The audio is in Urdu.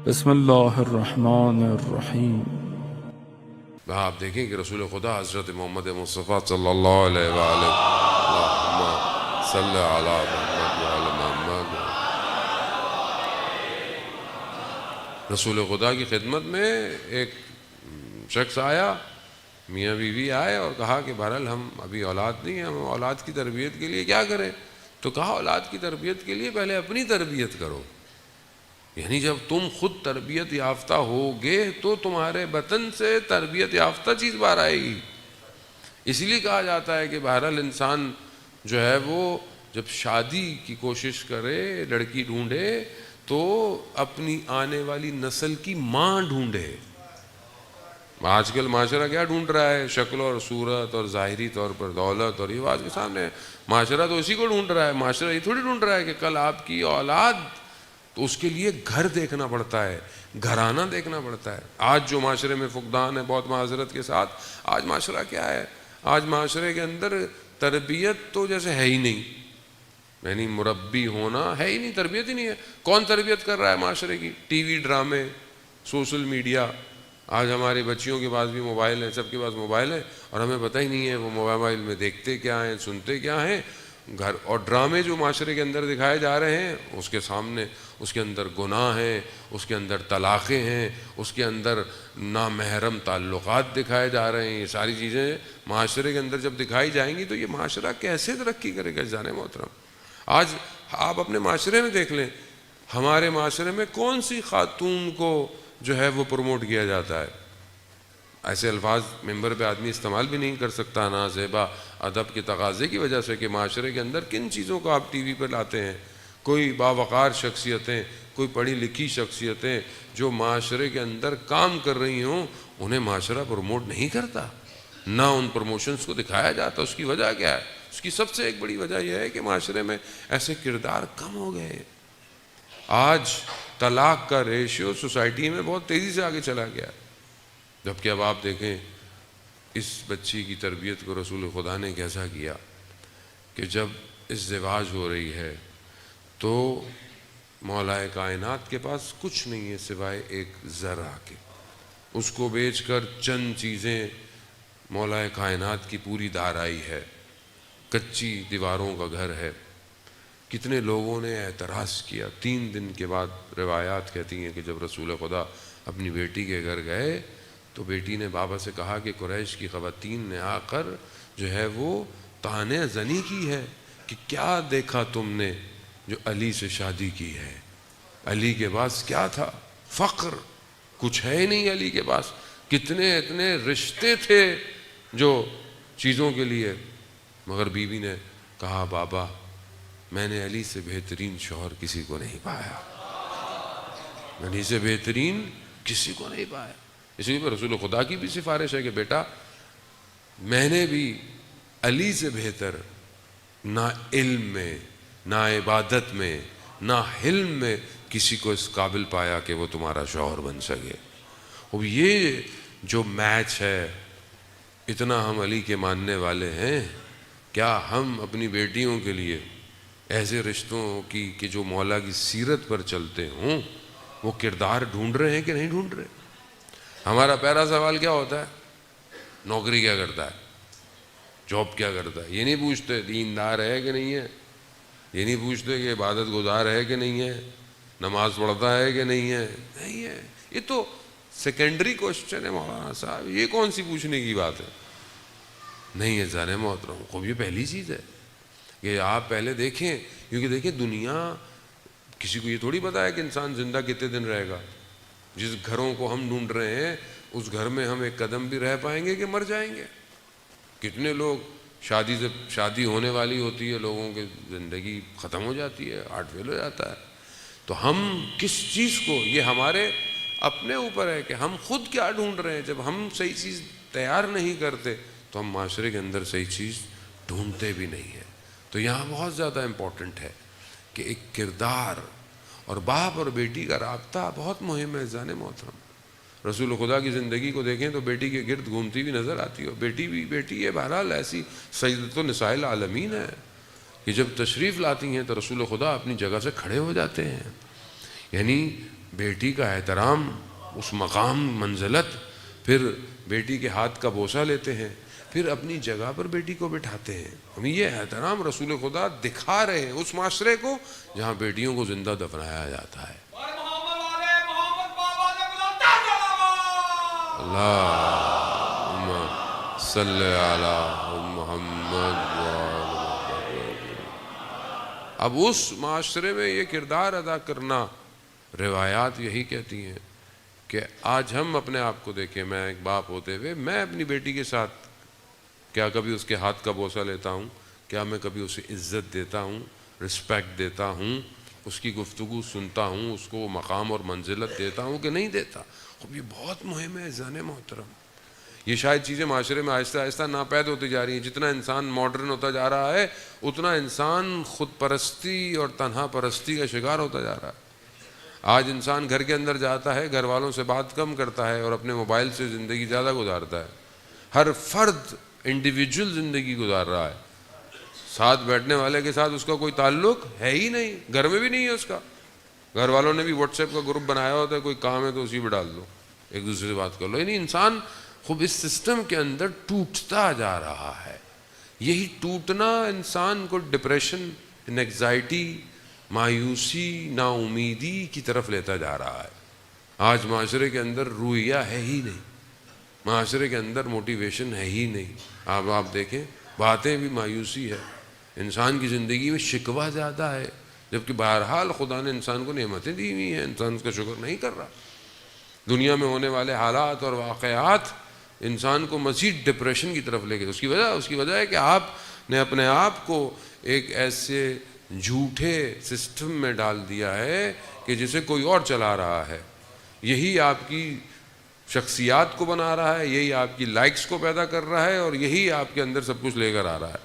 بسم اللہ الرحمن الرحیم۔ آپ دیکھیں کہ رسول خدا حضرت محمد مصطفیٰ صلی اللہ علیہ وآلہ اللہم صلی علی محمد وعلی محمد۔ رسول خدا کی خدمت میں ایک شخص آیا، میاں بیوی آئے اور کہا کہ بہرحال ہم ابھی اولاد نہیں ہیں، ہم اولاد کی تربیت کے لیے کیا کریں؟ تو کہا اولاد کی تربیت کے لیے پہلے اپنی تربیت کرو، یعنی جب تم خود تربیت یافتہ ہوگے تو تمہارے بطن سے تربیت یافتہ چیز باہر آئے گی۔ اس لیے کہا جاتا ہے کہ بہرحال انسان جو ہے وہ جب شادی کی کوشش کرے، لڑکی ڈھونڈے تو اپنی آنے والی نسل کی ماں ڈھونڈے۔ آج کل معاشرہ کیا ڈھونڈ رہا ہے؟ شکل اور صورت اور ظاہری طور پر دولت، اور یہ آج کے سامنے معاشرہ تو اسی کو ڈھونڈ رہا ہے۔ معاشرہ یہ تھوڑی ڈھونڈ رہا ہے کہ کل آپ کی اولاد، تو اس کے لیے گھر دیکھنا پڑتا ہے، گھرانہ دیکھنا پڑتا ہے۔ آج جو معاشرے میں فقدان ہے، بہت معذرت کے ساتھ، آج معاشرہ کیا ہے؟ آج معاشرے کے اندر تربیت تو جیسے ہے ہی نہیں، یعنی مربی ہونا ہے ہی نہیں، تربیت ہی نہیں ہے۔ کون تربیت کر رہا ہے معاشرے کی؟ ٹی وی ڈرامے، سوشل میڈیا۔ آج ہماری بچیوں کے پاس بھی موبائل ہے، سب کے پاس موبائل ہے، اور ہمیں پتہ ہی نہیں ہے وہ موبائل میں دیکھتے کیا ہیں، سنتے کیا ہیں۔ گھر اور ڈرامے جو معاشرے کے اندر دکھائے جا رہے ہیں، اس کے سامنے اس کے اندر گناہ ہیں، اس کے اندر طلاقیں ہیں، اس کے اندر نامحرم تعلقات دکھائے جا رہے ہیں۔ یہ ساری چیزیں معاشرے کے اندر جب دکھائی جائیں گی تو یہ معاشرہ کیسے ترقی کرے گا؟ جانے محترم، آج آپ اپنے معاشرے میں دیکھ لیں، ہمارے معاشرے میں کون سی خاتون کو جو ہے وہ پروموٹ کیا جاتا ہے؟ ایسے الفاظ ممبر پہ آدمی استعمال بھی نہیں کر سکتا، نازیبا ادب کے تقاضے کی وجہ سے کہ معاشرے کے اندر کن چیزوں کو آپ ٹی وی پر لاتے ہیں۔ کوئی باوقار شخصیتیں، کوئی پڑھی لکھی شخصیتیں جو معاشرے کے اندر کام کر رہی ہوں، انہیں معاشرہ پروموٹ نہیں کرتا، نہ ان پروموشنز کو دکھایا جاتا۔ اس کی وجہ کیا ہے؟ اس کی سب سے ایک بڑی وجہ یہ ہے کہ معاشرے میں ایسے کردار کم ہو گئے۔ آج طلاق کا ریشیو سوسائٹی میں بہت تیزی سے آگے چلا گیا، جبکہ اب آپ دیکھیں اس بچی کی تربیت کو رسول خدا نے کیسا کیا کہ جب ازدواج ہو رہی ہے تو مولا کائنات کے پاس کچھ نہیں ہے سوائے ایک ذرہ کے، اس کو بیچ کر چند چیزیں مولا کائنات کی پوری دارائی ہے، کچی دیواروں کا گھر ہے۔ کتنے لوگوں نے اعتراض کیا۔ 3 دن کے بعد روایات کہتی ہیں کہ جب رسول خدا اپنی بیٹی کے گھر گئے تو بیٹی نے بابا سے کہا کہ قریش کی خواتین نے آ کر جو ہے وہ طعنہ زنی کی ہے کہ کیا دیکھا تم نے جو علی سے شادی کی ہے؟ علی کے پاس کیا تھا؟ فقر، کچھ ہے ہی نہیں علی کے پاس۔ کتنے اتنے رشتے تھے جو چیزوں کے لیے، مگر بیوی نے کہا بابا میں نے علی سے بہترین شوہر کسی کو نہیں پایا، علی سے بہترین کسی کو نہیں پایا۔ اس لیے رسول خدا کی بھی سفارش ہے کہ بیٹا میں نے بھی علی سے بہتر نہ علم میں، نہ عبادت میں، نہ حلم میں کسی کو اس قابل پایا کہ وہ تمہارا شوہر بن سکے۔ اب یہ جو میچ ہے، اتنا ہم علی کے ماننے والے ہیں، کیا ہم اپنی بیٹیوں کے لیے ایسے رشتوں کی کہ جو مولا کی سیرت پر چلتے ہوں وہ کردار ڈھونڈ رہے ہیں کہ نہیں ڈھونڈ رہے؟ ہمارا پہلا سوال کیا ہوتا ہے؟ نوکری کیا کرتا ہے، جاب کیا کرتا ہے؟ یہ نہیں پوچھتے دیندار ہے کہ نہیں ہے، یہ نہیں پوچھتے کہ عبادت گزار ہے کہ نہیں ہے، نماز پڑھتا ہے کہ نہیں ہے۔ نہیں ہے، یہ تو سیکنڈری کوشچن ہے مولانا صاحب، یہ کون سی پوچھنے کی بات ہے؟ نہیں ہے جانے محترم، خوب یہ پہلی چیز ہے کہ آپ پہلے دیکھیں، کیونکہ دیکھیں دنیا کسی کو یہ تھوڑی پتا ہے کہ انسان زندہ کتنے دن رہے گا۔ جس گھروں کو ہم ڈھونڈ رہے ہیں اس گھر میں ہم ایک قدم بھی رہ پائیں گے کہ مر جائیں گے؟ کتنے لوگ شادی ہونے والی ہوتی ہے، لوگوں کی زندگی ختم ہو جاتی ہے، ہارٹ فیل ہو جاتا ہے۔ تو ہم کس چیز کو، یہ ہمارے اپنے اوپر ہے کہ ہم خود کیا ڈھونڈ رہے ہیں۔ جب ہم صحیح چیز تیار نہیں کرتے تو ہم معاشرے کے اندر صحیح چیز ڈھونڈتے بھی نہیں ہیں۔ تو یہاں بہت زیادہ امپورٹنٹ ہے کہ ایک کردار، اور باپ اور بیٹی کا رابطہ بہت مہم ہے جانے محترم۔ رسول خدا کی زندگی کو دیکھیں تو بیٹی کے گرد گھومتی ہوئی نظر آتی ہے، بیٹی بھی بیٹی ہے، بہرحال ایسی سیدۃ النساء العالمین ہے کہ جب تشریف لاتی ہیں تو رسول خدا اپنی جگہ سے کھڑے ہو جاتے ہیں، یعنی بیٹی کا احترام، اس مقام منزلت، پھر بیٹی کے ہاتھ کا بوسہ لیتے ہیں، پھر اپنی جگہ پر بیٹی کو بٹھاتے ہیں. ہم یہ احترام رسول خدا دکھا رہے ہیں اس معاشرے کو جہاں بیٹیوں کو زندہ دفنایا جاتا ہے. اللہم صلی علی محمد. اب اس معاشرے میں یہ کردار ادا کرنا، روایات یہی کہتی ہیں کہ آج ہم اپنے آپ کو دیکھیں. میں ایک باپ ہوتے ہوئے میں اپنی بیٹی کے ساتھ کیا کبھی اس کے ہاتھ کا بوسہ لیتا ہوں؟ کیا میں کبھی اسے عزت دیتا ہوں، رسپیکٹ دیتا ہوں، اس کی گفتگو سنتا ہوں، اس کو مقام اور منزلت دیتا ہوں کہ نہیں دیتا؟ خب یہ بہت مہم ہے عزیزان محترم. یہ شاید چیزیں معاشرے میں آہستہ آہستہ ناپید ہوتی جا رہی ہیں. جتنا انسان ماڈرن ہوتا جا رہا ہے اتنا انسان خود پرستی اور تنہا پرستی کا شکار ہوتا جا رہا ہے. آج انسان گھر کے اندر جاتا ہے، گھر والوں سے بات کم کرتا ہے اور اپنے موبائل سے زندگی زیادہ گزارتا ہے. ہر فرد انڈیویجول زندگی گزار رہا ہے، ساتھ بیٹھنے والے کے ساتھ اس کا کوئی تعلق ہے ہی نہیں، گھر میں بھی نہیں ہے اس کا. گھر والوں نے بھی واٹس ایپ کا گروپ بنایا ہوتا ہے، کوئی کام ہے تو اسی پہ ڈال دو، ایک دوسرے سے بات کر لو. یعنی انسان خوب اس سسٹم کے اندر ٹوٹتا جا رہا ہے. یہی ٹوٹنا انسان کو ڈپریشن، انگزائٹی، مایوسی، نا امیدی کی طرف لیتا جا رہا ہے. آج معاشرے کے اندر رویہ ہے ہی نہیں، معاشرے کے اندر موٹیویشن ہے ہی نہیں. آپ دیکھیں باتیں بھی مایوسی ہے، انسان کی زندگی میں شکوہ زیادہ ہے، جبکہ بہرحال خدا نے انسان کو نعمتیں دی ہوئی ہیں، انسان اس کا شکر نہیں کر رہا. دنیا میں ہونے والے حالات اور واقعات انسان کو مزید ڈپریشن کی طرف لے گئے. اس کی وجہ ہے کہ آپ نے اپنے آپ کو ایک ایسے جھوٹے سسٹم میں ڈال دیا ہے کہ جسے کوئی اور چلا رہا ہے. یہی آپ کی شخصیات کو بنا رہا ہے، یہی آپ کی لائکس کو پیدا کر رہا ہے اور یہی آپ کے اندر سب کچھ لے کر آ رہا ہے.